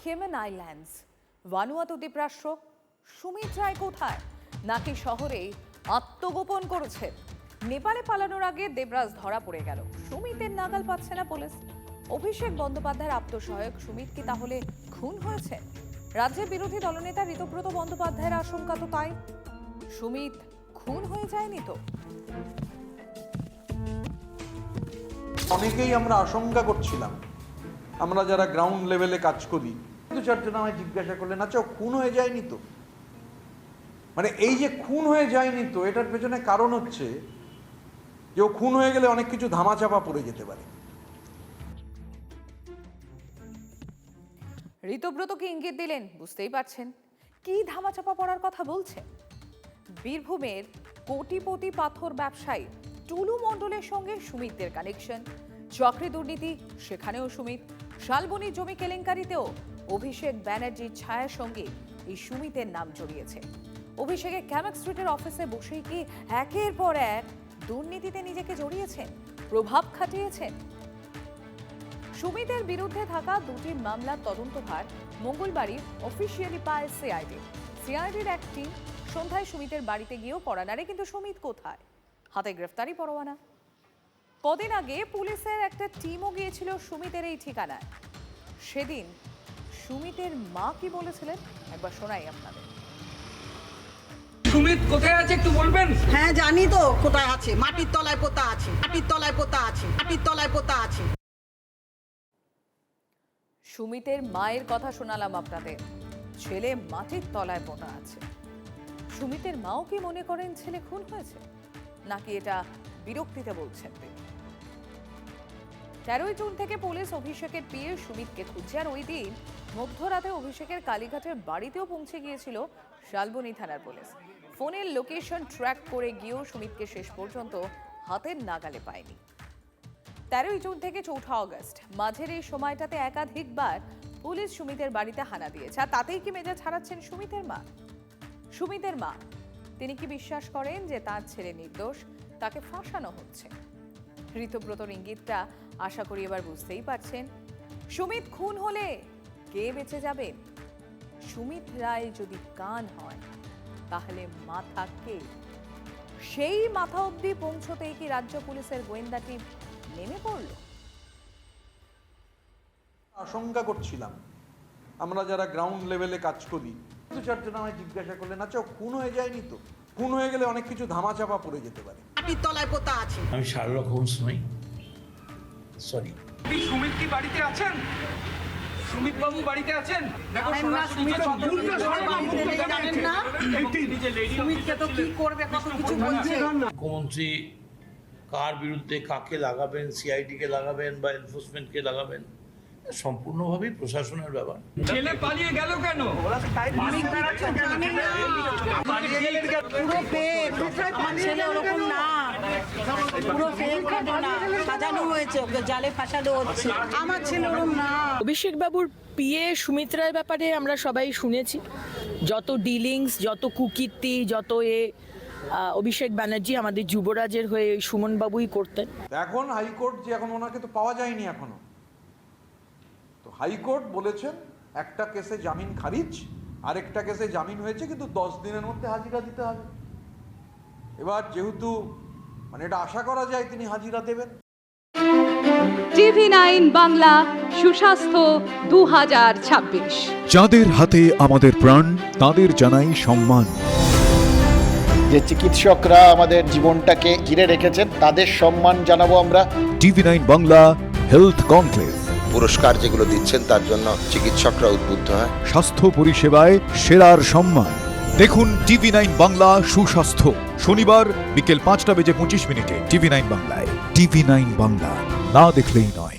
Cayman Islands, Vanuatu দ্বীপরাষ্ট্র। সুমিত রায় কোথায়? নাকি শহরে আত্মগোপন করেছে? নেপালে পালানোর আগে দেবরাজ ধরা পড়ে গেল, সুমিতের নাগাল পাচ্ছে না পুলিশ। অভিষেক বন্দ্যোপাধ্যায়ের আপ্তসহায়ক সুমিত কি তাহলে খুন হয়েছে? রাজ্যের বিরোধী দলনেতা ঋতব্রত বন্দ্যোপাধ্যায়ের আশঙ্কা তো তাই। সুমিত খুন হয়ে যায়নি তো? অনেকেই আমরা আশঙ্কা করছিলাম, আমরা যারা গ্রাউন্ড লেভেলে কাজ করি, দু চারজন আমায় জিজ্ঞাসা করলেন, আচ্ছা ও খুন হয়ে যায়নি তো? মানে এই যে খুন হয়ে যায়নি তো, এটার পেছনে কারণ হচ্ছে যে ও খুন হয়ে গেলে অনেক কিছু ধামাচাপা পড়ে যেতে পারে। ঋতব্রত কি ইঙ্গিত দিলেন? বুঝতেই পারছেন কি ধামাচাপা পড়ার কথা বলছে। বীরভূমের কোটিপতি পাথর ব্যবসায়ী টুলু মণ্ডলের সঙ্গে সুমিতদের কানেকশন, চক্রে দুর্নীতি সেখানেও সুমিত, শালবনী জমি কেলেঙ্কারিতেও অভিষেক ব্যানার্জির ছায়ার সঙ্গে এই সুমিতের নাম জড়িয়েছে। অভিষেকের ক্যামেক স্ট্রিটের অফিসে বসেই কি একের পর এক দুর্নীতিতে নিজেকে জড়িয়েছেন, প্রভাব খাটিয়েছেন। সুমিতের বিরুদ্ধে থাকা দুটি মামলার তদন্তভার মঙ্গলবারই অফিসিয়ালি পায় সিআইডি। সিআইডির এক টিম সন্ধ্যায় সুমিতের বাড়িতে গিয়েও পড়া নাড়ে, কিন্তু সুমিত কোথায়? হাতে গ্রেফতারি পরোয়ানা। কদিন আগে পুলিশের একটা টিমও গিয়েছিল সুমিতের এই ঠিকানায়। সেদিন সুমিতের মা কি বলেছিলেন একবার শোনাই আপনাদের। সুমিত কোথায় আছে একটু বলবেন? হ্যাঁ জানি তো কোথায় আছে, মাটির তলায় পোতা আছে, মাটির তলায় পোতা আছে, মাটির তলায় পোতা আছে। সুমিতের মায়ের কথা শোনালাম আপনাদের, ছেলে মাটির তলায় পোতা আছে। সুমিতের মাও কি মনে করেন ছেলে খুন হয়েছে, নাকি এটা বিরক্তিতে বলছেন তিনি? 13 জুন থেকে পুলিশ অভিষেকের পিএ সুমিতকে খুঁজছে, আর ওই দিন মধ্যরাতে অভিষেকের কালীঘাটের বাড়িতেও পৌঁছে গিয়েছিল শালবনী থানার পুলিশ। ফোনের লোকেশন ট্র্যাক করে গিয়েও সুমিতকে শেষ পর্যন্ত হাতের নাগালে পায়নি। 13 জুন থেকে 4 অগস্ট মাঝের এই সময়টাতে একাধিকবার পুলিশ সুমিতের বাড়িতে হানা দিয়েছে, আর তাতেই কি মেজাজ হারাচ্ছেন সুমিতের মা? সুমিতের মা তিনি কি বিশ্বাস করেন যে তার ছেলে নির্দোষ, তাকে ফাঁসানো হচ্ছে? ঋতব্রতর ইঙ্গিতটা আশা করি এবার বুঝতেই পারছেন। সুমিত খুন হলে কে বেঁচে যাবেন? সুমিত রায় যদি কান হয় তাহলে মাথা কে? সেই মাথা অবধি পৌঁছতেই কি রাজ্য পুলিশের গোয়েন্দা টিম নেমে পড়ল? আশঙ্কা করছিলাম, আমরা যারা গ্রাউন্ড লেভেলে কাজ করি, দু চারজন আমায় জিজ্ঞাসা করলেন, আচ্ছা ও খুন হয়ে যায়নি তো? খুন হয়ে গেলে অনেক কিছু ধামাচাপা পড়ে যেতে পারে। মাটির তলায় পোতা আছে। আমি শার্লক হোমস নই, সরি। সুমিত কি বাড়িতে আছেন? সুমিত বাবু বাড়িতে আছেন? দেখো জানেন না সুমিতকে তো কি করবে, কত কিছু বলছে। মুখ্যমন্ত্রী কার বিরুদ্ধে কাকে লাগাবেন, সিআইডিকে লাগাবেন বা এনফোর্সমেন্টকে লাগাবেন, সম্পূর্ণভাবেই প্রশাসনের ব্যাপার। ছেলে পালিয়ে গেল কেন? পুরো ফেক, ছেলে ওরকম না, পুরো ফেক ঘটনা সাজানো হয়েছে, ওকে জালে ফাঁসানো হচ্ছে। আমার ছেলে ওরকম না। অভিষেক বাবুর পিএ সুমিত রায়ের ব্যাপারে আমরা সবাই শুনেছি, যত ডিলিংস, যত কুকীর্তি, যত অভিষেক ব্যানার্জি আমাদের যুবরাজের হয়ে সুমন বাবুই করতেন। এখন হাইকোর্ট যে এখন ওনাকে তো পাওয়া যায়নি এখনো, তো হাইকোর্ট বলেছেন একটা কেসে জামিন খারিজ, আরেকটা কেসে জামিন হয়েছে, কিন্তু 10 দিনের মধ্যে হাজিরা দিতে হবে। এবার যেহেতু মানে এটা আশা করা যায় তিনি হাজিরা দেবেন। TV9 বাংলা সুস্বাস্থ্য 2026। যাদের হাতে আমাদের প্রাণ, তাদের জানাই সম্মান। যে চিকিৎসকরা আমাদের জীবনটাকে ঘিরে রেখেছেন তাদের সম্মান জানাবো আমরা। TV9 বাংলা হেলথ কনক্লেভ পুরস্কার যেগুলো দিচ্ছেন তার জন্য চিকিৎসকরা উদ্বুদ্ধ হয়। স্বাস্থ্য পরিষেবায় সেরার সম্মান। দেখুন TV9 বাংলা সুস্বাস্থ্য, শনিবার বিকেল 5:25 TV9 বাংলায়। TV9 বাংলা, না দেখলেই নয়।